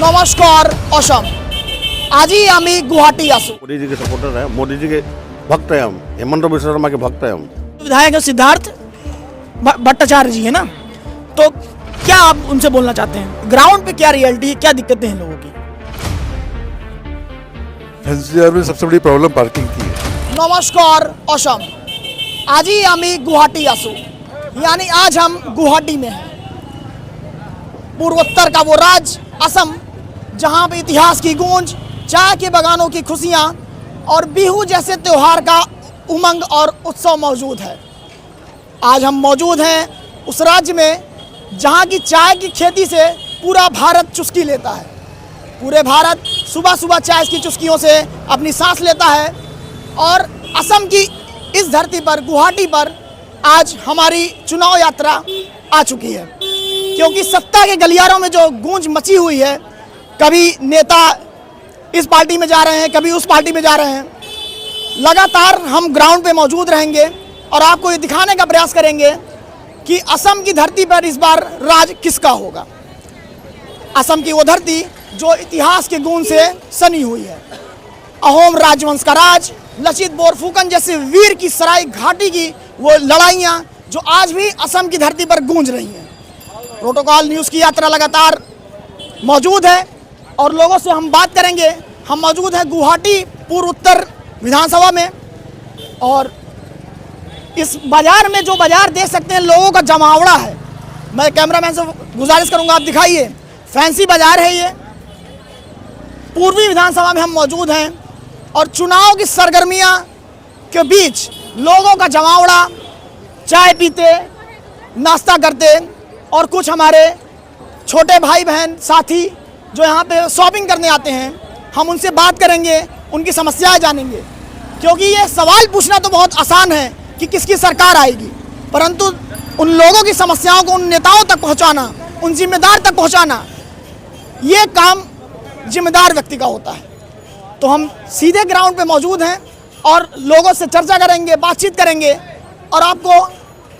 নমস্কার অসম। আজি আমি गुवाहाटी आसू। मोदी जी के सपोर्टर है, मोदी जी के भक्त है हम, हेमंत विश्वकर्मा के भक्त है हम। विधायक सिद्धार्थ भट्टाचार्य जी है ना, तो क्या आप उनसे बोलना चाहते हैं? ग्राउंड पे क्या रियलिटी है, क्या दिक्कतें हैं लोगों की? एनसीआर में सबसे बड़ी प्रॉब्लम पार्किंग की है। नमस्कार असम। आज ही আমি गुवाहाटी आसू, यानी आज हम गुवाहाटी में हैं, पूर्वोत्तर का वो राज्य असम, जहां पे इतिहास की गूंज, चाय के बगानों की खुशियां और बिहू जैसे त्योहार का उमंग और उत्सव मौजूद है। आज हम मौजूद हैं उस राज्य में जहां की चाय की खेती से पूरा भारत चुस्की लेता है। पूरे भारत सुबह सुबह चाय की चुस्कियों से अपनी सांस लेता है और असम की इस धरती पर, गुवाहाटी पर आज हमारी चुनाव यात्रा आ चुकी है, क्योंकि सत्ता के गलियारों में जो गूंज मची हुई है, कभी नेता इस पार्टी में जा रहे हैं, कभी उस पार्टी में जा रहे हैं, लगातार हम ग्राउंड पे मौजूद रहेंगे और आपको ये दिखाने का प्रयास करेंगे कि असम की धरती पर इस बार राज किसका होगा। असम की वो धरती जो इतिहास के गूंज से सनी हुई है। अहोम राजवंश का राज, लचित बोरफुकन जैसे वीर की सराय घाटी की वो लड़ाइयाँ जो आज भी असम की धरती पर गूंज रही हैं। प्रोटोकॉल न्यूज़ की यात्रा लगातार मौजूद है और लोगों से हम बात करेंगे। हम मौजूद हैं गुवाहाटी पूर्व उत्तर विधानसभा में और इस बाजार में, जो बाजार देख सकते हैं, लोगों का जमावड़ा है। मैं कैमरामैन से गुजारिश करूंगा, आप दिखाइए। फैंसी बाजार है ये। पूर्वी विधानसभा में हम मौजूद हैं और चुनाव की सरगर्मियां के बीच लोगों का जमावड़ा, चाय पीते, नाश्ता करते और कुछ हमारे छोटे भाई बहन साथी जो यहाँ पे शॉपिंग करने आते हैं, हम उनसे बात करेंगे, उनकी समस्याएं जानेंगे। क्योंकि ये सवाल पूछना तो बहुत आसान है कि किसकी सरकार आएगी, परंतु उन लोगों की समस्याओं को उन नेताओं तक पहुँचाना, उन जिम्मेदार तक पहुँचाना, ये काम जिम्मेदार व्यक्ति का होता है। तो हम सीधे ग्राउंड पे मौजूद हैं और लोगों से चर्चा करेंगे, बातचीत करेंगे और आपको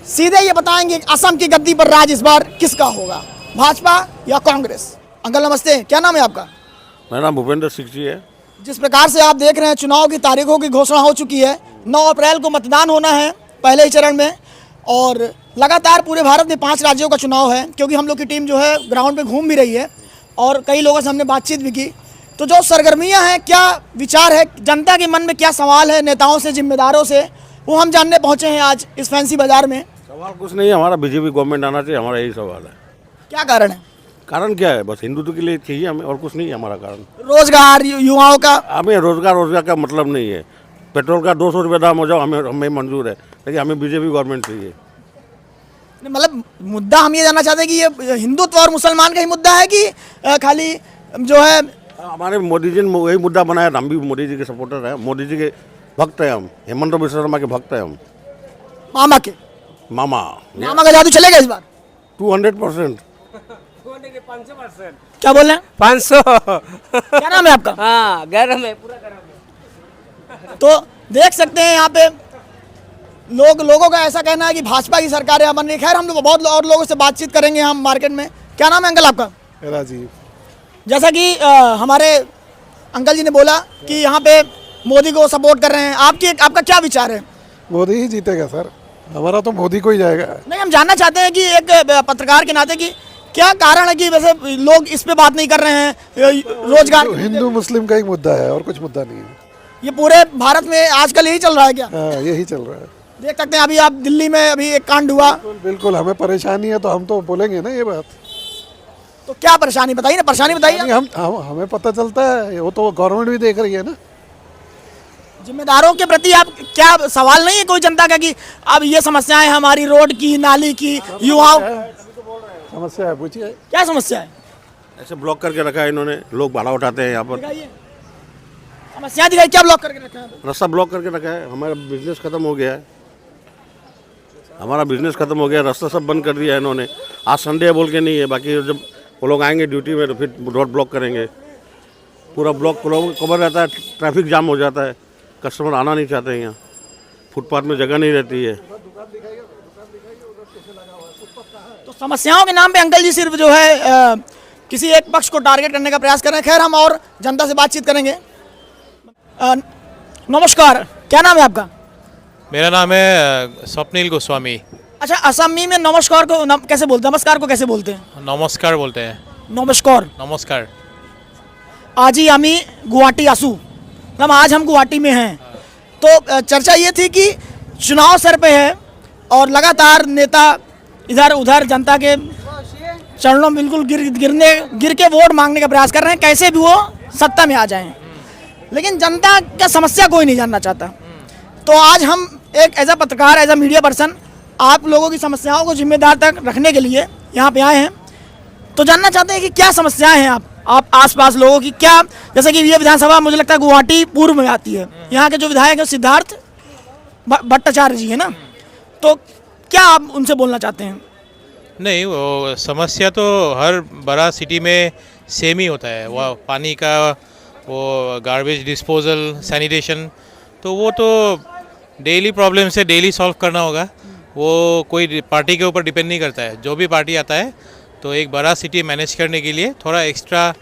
सीधे ये बताएंगे कि असम की गद्दी पर राज इस बार किसका होगा, भाजपा या कांग्रेस। अंकल नमस्ते, क्या नाम है आपका? मेरा नाम भूपेंद्र सिंह जी है। जिस प्रकार से आप देख रहे हैं, चुनाव की तारीखों की घोषणा हो चुकी है। 9 अप्रैल को मतदान होना है पहले ही चरण में और लगातार पूरे भारत में 5 राज्यों का चुनाव है। क्योंकि हम लोग की टीम जो है ग्राउंड पे घूम भी रही है और कई लोगों से हमने बातचीत भी की। तो जो सरगर्मियाँ हैं, क्या विचार है, जनता के मन में क्या सवाल है, नेताओं से, जिम्मेदारों से, वो हम जानने पहुँचे हैं आज इस फैंसी बाजार में। सवाल कुछ नहीं है, हमारा बीजेपी गवर्नमेंट आना चाहिए, हमारा यही सवाल है। क्या कारण है? कारण क्या है? बस हिंदुत्व के लिए चाहिए हमें, और कुछ नहीं है हमारा कारण। रोजगार, युवाओं का, हमें रोजगार का मतलब नहीं है। पेट्रोल का 200 रुपये दाम हो जाओ, हमें मंजूर है, लेकिन हमें बीजेपी गवर्नमेंट चाहिए। मतलब मुद्दा हम ये जानना चाहते हैं कि ये हिंदुत्व और मुसलमान का ही मुद्दा है कि खाली जो है हमारे मोदी जी ने वही मुद्दा बनाया। हम भी मोदी जी के सपोर्टर हैं, मोदी जी के भक्त है हम, हेमंत विश्वकर्मा के भक्त है हम। मामा के मामा का जादू चलेगा इस बार? 200%। क्या बोल रहे हैं? 500। क्या नाम है आपका? हाँ, गरम है, पूरा गरम है। तो देख सकते हैं यहाँ पे लोगों का ऐसा कहना है कि भाजपा की सरकार है बन रही। खैर, हम लोग बहुत और लोगों से बातचीत करेंगे हम मार्केट में। क्या नाम है अंकल आपका? राजीव। जैसा कि हमारे अंकल जी ने बोला कि यहाँ पे मोदी को सपोर्ट कर रहे हैं, आपका क्या विचार है? मोदी ही जीतेगा सर, हमारा तो मोदी को ही जाएगा। नहीं, हम जानना चाहते हैं कि एक पत्रकार के नाते कि क्या कारण है कि वैसे लोग इस पे बात नहीं कर रहे हैं। रोजगार, हिंदू मुस्लिम का ही मुद्दा है और कुछ मुद्दा नहीं है। ये पूरे भारत में आजकल यही चल रहा है क्या? हाँ, यही चल रहा है। देख सकते हैं अभी आप दिल्ली में अभी एक कांड हुआ। बिल्कुल, हमें परेशानी है तो हम तो बोलेंगे ना ये बात। तो क्या परेशानी बताइए ना, परेशानी बताइए। हमें पता चलता है, वो तो गवर्नमेंट भी देख रही है ना। जिम्मेदारों के प्रति आप क्या सवाल नहीं है कोई जनता का कि अब ये समस्याएं हमारी, रोड की, नाली की, युवाओं? समस्या है, पूछिए क्या समस्या है? ऐसे ब्लॉक करके रखा है इन्होंने, लोग भाड़ा उठाते हैं यहाँ पर। दिखाइए समस्या, दिखाइए क्या ब्लॉक करके रखा है? रास्ता ब्लॉक करके रखा है, हमारा बिजनेस खत्म हो गया है, हमारा बिजनेस खत्म हो गया, रास्ता सब बंद कर दिया है इन्होंने। आज संडे बोल के नहीं है, बाकी जब वो लोग आएंगे ड्यूटी में तो फिर रोड ब्लॉक करेंगे। पूरा ब्लॉक कवर रहता है, ट्रैफिक जाम हो जाता है, कस्टमर आना नहीं चाहते हैं यहाँ, फुटपाथ में जगह नहीं रहती है। तो समस्याओं के नाम पे अंकल जी सिर्फ जो है किसी एक पक्ष को टारगेट करने का प्रयास कर रहे हैं। खैर, हम और जनता से बातचीत करेंगे। नमस्कार, क्या नाम है आपका? मेरा नाम है स्वप्निल गोस्वामी। अच्छा, असमी में नमस्कार को कैसे बोलते हैं? नमस्कार को कैसे बोलते हैं? नमस्कार बोलते हैं। नमस्कार। नमस्कार। आज ही हम गुवाहाटी आसू, मतलब आज हम गुवाहाटी में हैं। तो चर्चा ये थी कि चुनाव सर पे है और लगातार नेता इधर उधर जनता के चरणों में बिल्कुल गिर के वोट मांगने का प्रयास कर रहे हैं, कैसे भी वो सत्ता में आ जाएं। लेकिन जनता का समस्या कोई नहीं जानना चाहता। तो आज हम एक एज अ पत्रकार, एज अ मीडिया पर्सन, आप लोगों की समस्याओं को जिम्मेदार तक रखने के लिए यहाँ पे आए हैं। तो जानना चाहते हैं कि क्या समस्याएं हैं आप आसपास लोगों की, क्या, जैसे कि ये विधानसभा मुझे लगता है गुवाहाटी पूर्व में आती है, यहाँ के जो विधायक हैं सिद्धार्थ भट्टाचार्य जी है ना, तो क्या आप उनसे बोलना चाहते हैं? नहीं, वो समस्या तो हर बड़ा सिटी में सेम ही होता है। वो पानी का, वो गार्बेज डिस्पोजल, सैनिटेशन, तो वो तो डेली प्रॉब्लम से डेली सॉल्व करना होगा। वो कोई पार्टी के ऊपर डिपेंड नहीं करता है। जो भी पार्टी आता है तो एक बड़ा सिटी मैनेज करने के लिए थोड़ा एक्स्ट्रा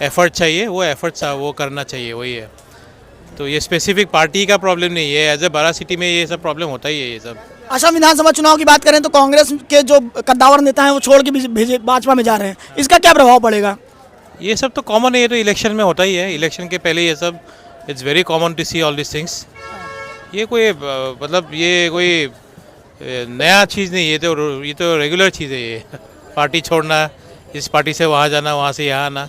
एफर्ट चाहिए, वो एफर्ट्स वो करना चाहिए, वही है। तो ये स्पेसिफिक पार्टी का प्रॉब्लम नहीं है, एज ए बड़ा सिटी में ये सब प्रॉब्लम होता ही है ये सब। असम विधानसभा चुनाव की बात करें तो कांग्रेस के जो कद्दावर नेता हैं वो छोड़ के भेजे भाजपा में जा रहे हैं, इसका क्या प्रभाव पड़ेगा? ये सब तो कॉमन है, ये तो इलेक्शन में होता ही है। इलेक्शन के पहले ये सब it's very common to see all this things. ये कोई मतलब ये कोई नया चीज़ नहीं, ये तो रेगुलर चीज़ है। ये पार्टी छोड़ना, इस पार्टी से वहाँ जाना, वहाँ से यहाँ आना।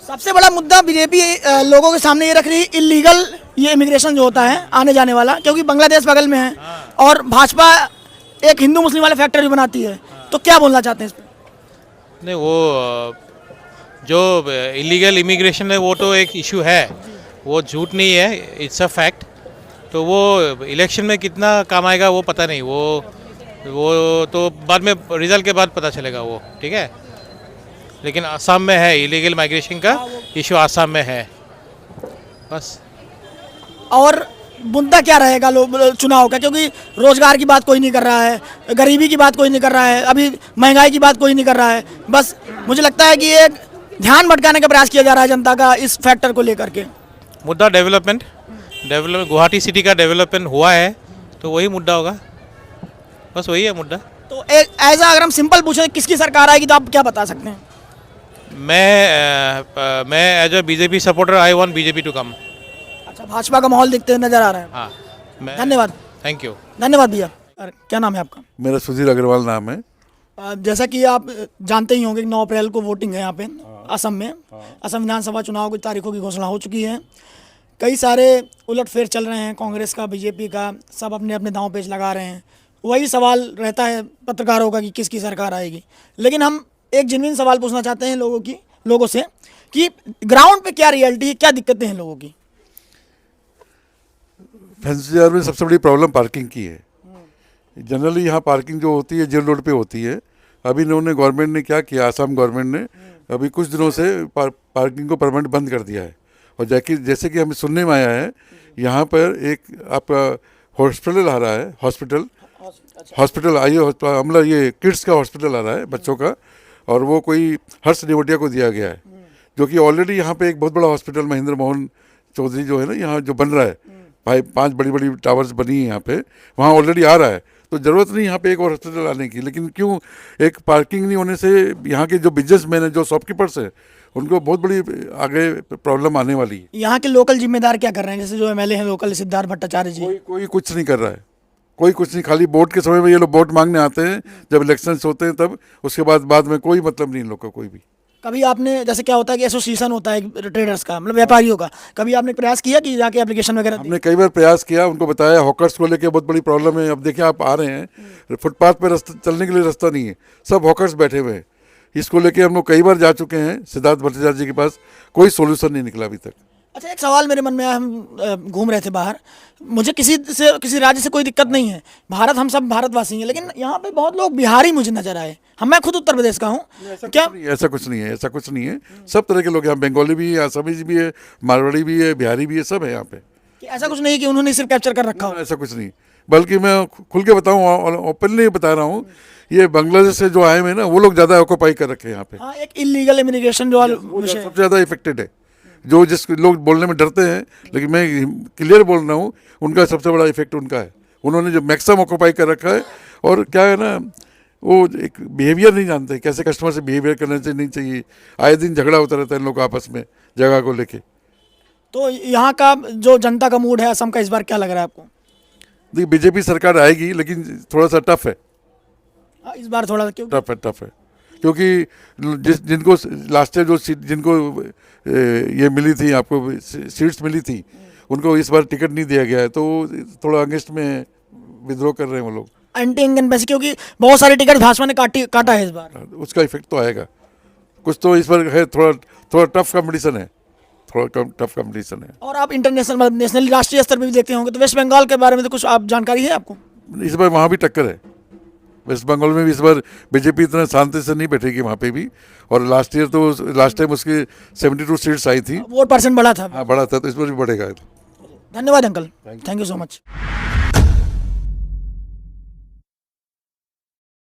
सबसे बड़ा मुद्दा बीजेपी लोगों के सामने ये रख रही है, इलीगल ये इमिग्रेशन जो होता है आने जाने वाला, क्योंकि बांग्लादेश बगल में है और भाजपा एक हिंदू मुस्लिम वाले फैक्टर भी बनाती है। तो क्या बोलना चाहते हैं इस पर? नहीं, वो जो इलीगल इमिग्रेशन है वो तो एक इशू है, वो झूठ नहीं है, इट्स अ फैक्ट। तो वो इलेक्शन में कितना काम आएगा वो पता नहीं, वो तो बाद में रिजल्ट के बाद पता चलेगा वो, ठीक है। लेकिन आसाम में है इलीगल माइग्रेशन का इशू, आसाम में है बस। और मुद्दा क्या रहेगा चुनाव का? क्योंकि रोजगार की बात कोई नहीं कर रहा है, गरीबी की बात कोई नहीं कर रहा है, अभी महंगाई की बात कोई नहीं कर रहा है। बस मुझे लगता है कि एक ध्यान भटकाने का प्रयास किया जा रहा है जनता का इस फैक्टर को लेकर के। मुद्दा डेवलपमेंट गुवाहाटी सिटी का डेवलपमेंट हुआ है तो वही मुद्दा होगा, बस वही है मुद्दा। तो एक ऐसा अगर हम सिंपल पूछें किसकी सरकार आएगी तो आप क्या बता सकते हैं? मैं as a BJP supporter I want BJP to come. अच्छा, भाजपा का माहौल दिखते हुए नजर आ रहा है। हाँ, धन्यवाद। Thank you. धन्यवाद भैया। क्या नाम है आपका? मेरा सुधीर अग्रवाल नाम है। जैसा कि आप जानते ही होंगे कि 9 अप्रैल को वोटिंग है यहाँ पे असम में। असम विधानसभा चुनाव की तारीखों की घोषणा हो चुकी है। कई सारे उलटफेर चल रहे हैं, कांग्रेस का, बीजेपी का, सब अपने अपने दांव पेच लगा रहे हैं। वही सवाल रहता है पत्रकारों का कि किसकी सरकार आएगी। लेकिन हम एक जेन्युइन सवाल पूछना चाहते हैं लोगों से कि ग्राउंड पे क्या रियलिटी है, क्या दिक्कतें हैं लोगों की? फैंसी बाजार में सबसे बड़ी प्रॉब्लम पार्किंग की है। जनरली यहाँ पार्किंग जो होती है जेल रोड पे होती है। अभी इन्होंने गवर्नमेंट ने क्या किया, आसाम गवर्नमेंट ने अभी कुछ दिनों से पार्किंग को परमानेंट बंद कर दिया है। और जैसे कि हमें सुनने में आया है, यहाँ पर एक आपका हॉस्पिटल आ रहा है, हॉस्पिटल मतलब ये किड्स का हॉस्पिटल आ रहा है बच्चों का, और वो कोई हर्ष नेवटिया को दिया गया है, जो कि ऑलरेडी यहाँ पे एक बहुत बड़ा हॉस्पिटल महेंद्र मोहन चौधरी जो है ना, यहाँ जो बन रहा है, 5 बड़ी बड़ी टावर्स बनी है यहाँ पे, वहाँ ऑलरेडी आ रहा है। तो ज़रूरत नहीं यहाँ पे एक और हॉस्पिटल आने की। लेकिन क्यों, एक पार्किंग नहीं होने से यहाँ के जो बिजनेसमैन हैं, जो शॉपकीपर्स हैं, उनको बहुत बड़ी आगे प्रॉब्लम आने वाली है। यहाँ के लोकल जिम्मेदार क्या कर रहे हैं? जैसे जो एमएलए हैं लोकल सिद्धार्थ भट्टाचार्य जी। कोई कुछ नहीं कर रहा है, कोई कुछ नहीं। खाली वोट के समय में ये लोग वोट मांगने आते हैं, जब इलेक्शंस होते हैं तब, उसके बाद में कोई मतलब नहीं इन लोग का कोई भी। कभी आपने, जैसे क्या होता है कि एसोसिएशन होता है ट्रेडर्स का, मतलब व्यापारियों का, कभी आपने प्रयास किया कि जाके एप्लीकेशन वगैरह? हमने कई बार प्रयास किया, उनको बताया हॉकर्स को लेके बहुत बड़ी प्रॉब्लम है। अब देखिए आप आ रहे हैं, फुटपाथ पे रास्ता चलने के लिए रास्ता नहीं है, सब हॉकर्स बैठे हुए हैं। इसको लेके हम लोग कई बार जा चुके हैं सिद्धार्थ भट्टाचार्य जी के पास, कोई सोल्यूशन नहीं निकला अभी तक। अच्छा, एक सवाल मेरे मन में आया, हम घूम रहे थे बाहर, मुझे किसी राज्य से कोई दिक्कत नहीं है, हम सब भारतवासी हैं, लेकिन यहाँ पे बहुत लोग बिहारी मुझे नजर आए। मैं खुद उत्तर प्रदेश का हूँ। क्या ऐसा कुछ नहीं है, सब तरह के लोग यहाँ, बंगाली भी है, असमीज भी है, मारवाड़ी भी है, बिहारी भी है, सब है यहाँ पे। कि ऐसा कुछ नहीं कि उन्होंने सिर्फ कैप्चर कर रखा हो? ऐसा कुछ नहीं, बल्कि मैं खुल के बताऊँ, ओपनली बता रहा हूँ, ये बांग्लादेश से जो आए हुए हैं ना, वो लोग ज़्यादा ऑक्यूपाई कर रखे हैं यहाँ पे। हाँ, एक इलीगल इमिग्रेशन जो विषय सबसे ज़्यादा इफेक्टेड है, जो जिस लोग बोलने में डरते हैं, लेकिन मैं क्लियर बोल रहा हूँ, उनका सबसे बड़ा इफेक्ट उनका है। उन्होंने जो मैक्सिमम ऑक्यूपाई कर रखा है, और क्या है ना, वो एक बिहेवियर नहीं जानते, कैसे कस्टमर से बिहेवियर करना चाहिए नहीं चाहिए। आए दिन झगड़ा होता रहता है इन लोग आपस में जगह को लेके। तो यहाँ का जो जनता का मूड है असम का, इस बार क्या लग रहा है आपको? देखिए, बीजेपी सरकार आएगी, लेकिन थोड़ा सा टफ है, इस बार थोड़ा क्यों? टफ है, क्योंकि जिनको लास्ट ईयर जो जिनको ये मिली थी, आपको सीट्स मिली थी, उनको इस बार टिकट नहीं दिया गया है, तो थोड़ा अगेंस्ट में विद्रोह कर रहे हैं वो लोग। एंटी इंडियन पैसे, क्योंकि बहुत सारे टिकट भाजपा ने काटा है इस बार। उसका इफेक्ट तो आएगा कुछ, तो इस बार है थोड़ा टफ कंपटीशन है, टफ कंपटीशन है। और आप इंटरनेशनल मतलब नेशनल राष्ट्रीय स्तर पर भी देखते होंगे, तो वेस्ट बंगाल के बारे में तो कुछ आप जानकारी है आपको? इस बार वहाँ भी टक्कर है, वेस्ट बंगाल में भी इस बार बीजेपी इतना शांति से नहीं बैठेगी वहाँ पे भी। और लास्ट टाइम उसकी 72 सीट्स आई थी, वोट परसेंट बढ़ा था। हाँ बढ़ा था, तो इस बार भी बढ़ेगा। धन्यवाद uncle, thank you so much.